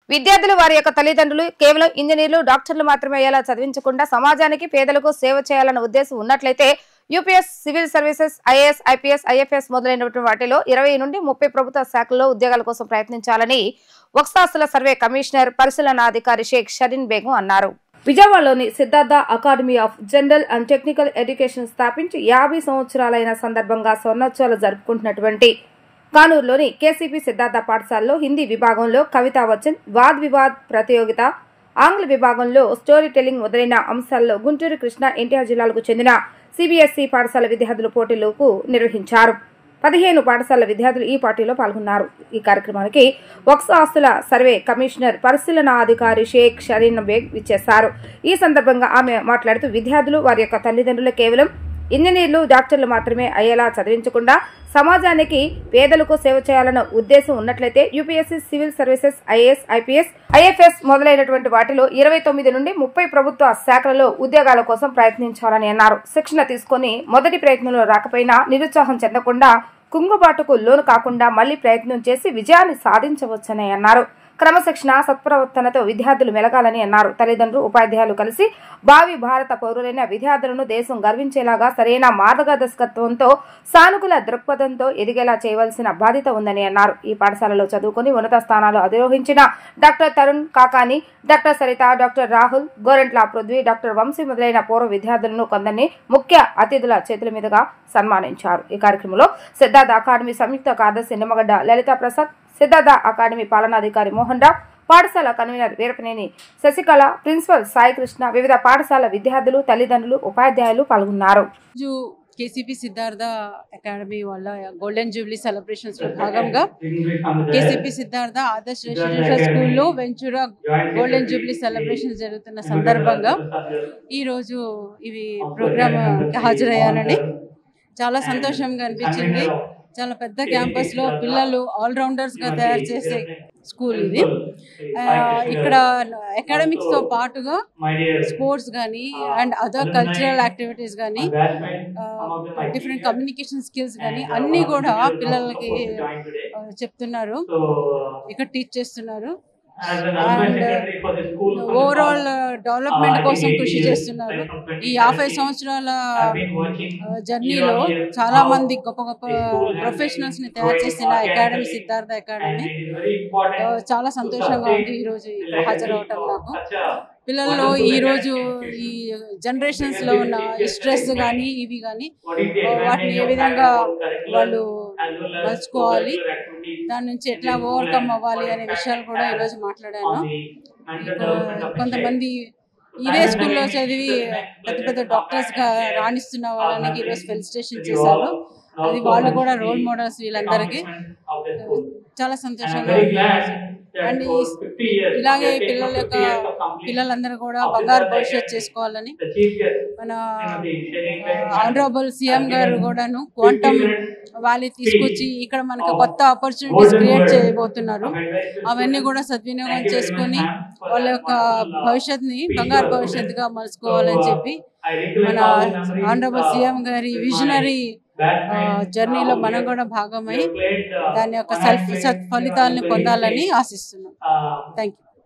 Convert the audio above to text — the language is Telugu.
విద్యార్థులు వారి యొక్క తల్లిదండ్రులు కేవలం ఇంజనీర్లు డాక్టర్లు మాత్రమే అయ్యేలా చదివించకుండా సమాజానికి పేదలకు సేవ చేయాలన్న ఉద్దేశం ఉన్నట్లయితే UPS civil services IAS IPS IFS మొదలైనటువంటి వాటిలో 20 నుండి 30 ప్రభుత్వ శాఖల్లో ఉద్యోగాల కోసం ప్రయత్నించాలని వక్సాస్తుల సర్వే కమిషనర్ పరిశీలనాధికారి షేక్ షరీన్ బేగం అన్నారు. విజయవాడలోని Siddhartha academy of general and technical education స్థాపించి 50 సంవత్సరాలైన సందర్భంగా స్వర్ణోత్సవాలు జరుపుకుంటున్నటువంటి కానూరులోని కేసీపీ సిద్ధార్థ పాఠశాలలో హిందీ విభాగంలో కవితా వచన్, వాద్ వివాద్ ప్రతియోగిత, ఆంగ్ల విభాగంలో స్టోరీ టెల్లింగ్ మొదలైన అంశాల్లో గుంటూరు, కృష్ణా, ఎన్టీఆర్ జిల్లాలకు చెందిన సిబిఎస్ఈ పాఠశాల విద్యార్థులు పోటీలకు నిర్వహించారు. 15 పాఠశాల విద్యార్థులు ఈ పోటీలో పాల్గొన్నారు. ఈ కార్యక్రమానికి వక్స్ ఆస్తుల సర్వే కమిషనర్ పరిశీలనాధికారి షేక్ షరీన్ బేగ్ విచ్చేశారు. ఈ సందర్భంగా ఆమె మాట్లాడుతూ విద్యార్థులు వారి యొక్క తల్లిదండ్రులు కేవలం ఇంజనీర్లు డాక్టర్లు మాత్రమే అయ్యేలా చదివించకుండా సమాజానికి పేదలకు సేవ చేయాలన్న ఉద్దేశం ఉన్నట్లయితే UPSC civil services IAS IPS IFS మొదలైనటువంటి వాటిలో 29 నుండి 30 ప్రభుత్వ శాఖలలో ఉద్యోగాల కోసం ప్రయత్నించాలని అన్నారు. శిక్షణ తీసుకుని మొదటి ప్రయత్నంలో రాకపోయినా నిరుత్సాహం చెందకుండా కుంగుబాటుకు లోను కాకుండా మళ్లీ ప్రయత్నం చేసి విజయాన్ని సాధించవచ్చని అన్నారు. క్రమశిక్షణ సత్ప్రవర్తనతో విద్యార్థులు మెలగాలని అన్నారు. తల్లిదండ్రులు ఉపాధ్యాయులు కలిసి భావి భారత పౌరులైన విద్యార్థులను దేశం గర్వించేలాగా సరైన మార్గదర్శకత్వంతో సానుకూల దృక్పథంతో ఎదిగేలా చేయవలసిన బాధ్యత ఉందని అన్నారు. ఈ పాఠశాలలో చదువుకుని ఉన్నత స్థానాలు అధిరోహించిన doctor Tarun Kakani, doctor Saritha, doctor Rahul, Gorantla Prithvi, doctor Vamsi మొదలైన పూర్వ విద్యార్థులను కొందరిని ముఖ్య అతిథుల చేతుల మీదుగా సన్మానించారు. ఈ కార్యక్రమంలో సిద్ధార్థ అకాడమీ సంయుక్త కార్యదర్శి నిమ్మగడ్డ లలితా ప్రసాద్, సిద్ధార్థ అకాడమీ పాలనాధికారి మోహన్ రావు, పాఠశాల కన్వీనర్ వీరపనేని శశికళ, ప్రిన్సిపల్ సాయి కృష్ణ, వివిధ పాఠశాల విద్యార్థులు, తల్లిదండ్రులు, ఉపాధ్యాయులు పాల్గొన్నారు. కేసీపీ సిద్ధార్థ అకాడమీ వాళ్ళ గోల్డెన్ జూబ్లీ సెలబ్రేషన్స్ లో భాగంగా కేసీపీ సిద్ధార్థ ఆదర్శ్ రెసిడెన్షియల్ స్కూల్లో వెంచురా గోల్డెన్ జూబ్లీ సెలబ్రేషన్స్ జరుగుతున్న సందర్భంగా ఈరోజు ఇవి ప్రోగ్రామ్ హాజరయ్యానండి. చాలా సంతోషంగా అనిపించింది. చాలా పెద్ద క్యాంపస్లో పిల్లలు ఆల్రౌండర్స్గా తయారు చేసే స్కూల్ ఇది. ఇక్కడ అకాడమిక్స్తో పాటుగా స్పోర్ట్స్ కానీ అండ్ అదర్ కల్చరల్ యాక్టివిటీస్ కానీ డిఫరెంట్ కమ్యూనికేషన్ స్కిల్స్ కానీ అన్నీ కూడా పిల్లలకి చెప్తున్నారు, ఇక్కడ టీచ్ చేస్తున్నారు. అండ్ ఓవరాల్ డెవలప్మెంట్ కోసం కృషి చేస్తున్నారు. ఈ 50 సంవత్సరాల జర్నీలో చాలా మంది గొప్ప గొప్ప ప్రొఫెషనల్స్ ని తయారు చేసిన అకాడమీ సిద్ధార్థ అకాడమీ. చాలా సంతోషంగా ఉంది ఈరోజు ఇక్కడ హాజరవటం. నాకు పిల్లల్లో ఈరోజు ఈ జనరేషన్స్ లో ఉన్న స్ట్రెస్ కానీ ఇవి కానీ వాటిని ఏ విధంగా వాళ్ళు మర్చుకోవాలి, దాని నుంచి ఎట్లా ఓవర్కమ్ అవ్వాలి అనే విషయాలు కూడా ఈరోజు మాట్లాడాను. కొంతమంది ఇదే స్కూల్లో చదివి పెద్ద పెద్ద డాక్టర్స్గా రాణిస్తున్న వాళ్ళని ఈరోజు ఫెలిసిటేషన్ చేశారు. అది వాళ్ళు కూడా రోల్ మోడల్స్ వీళ్ళందరికీ. చాలా సంతోషంగా ఉంది. అండ్ ఇలాగే పిల్లలందరూ కూడా బంగారు భవిష్యత్తు చేసుకోవాలని మన ఆనరబుల్ సీఎం గారు కూడాను క్వాంటమ్ వ్యాలీ తీసుకొచ్చి ఇక్కడ మనకు కొత్త ఆపర్చునిటీస్ క్రియేట్ చేయబోతున్నారు. అవన్నీ కూడా సద్వినియోగం చేసుకొని వాళ్ళ యొక్క భవిష్యత్తుని బంగారు భవిష్యత్తుగా మలుచుకోవాలని చెప్పి మన ఆనరబుల్ సీఎం గారి విజనరీ జర్నీలో మనం కూడా భాగమై దాని యొక్క ఫలితాలను పొందాలని ఆశిస్తున్నాం. Thank you.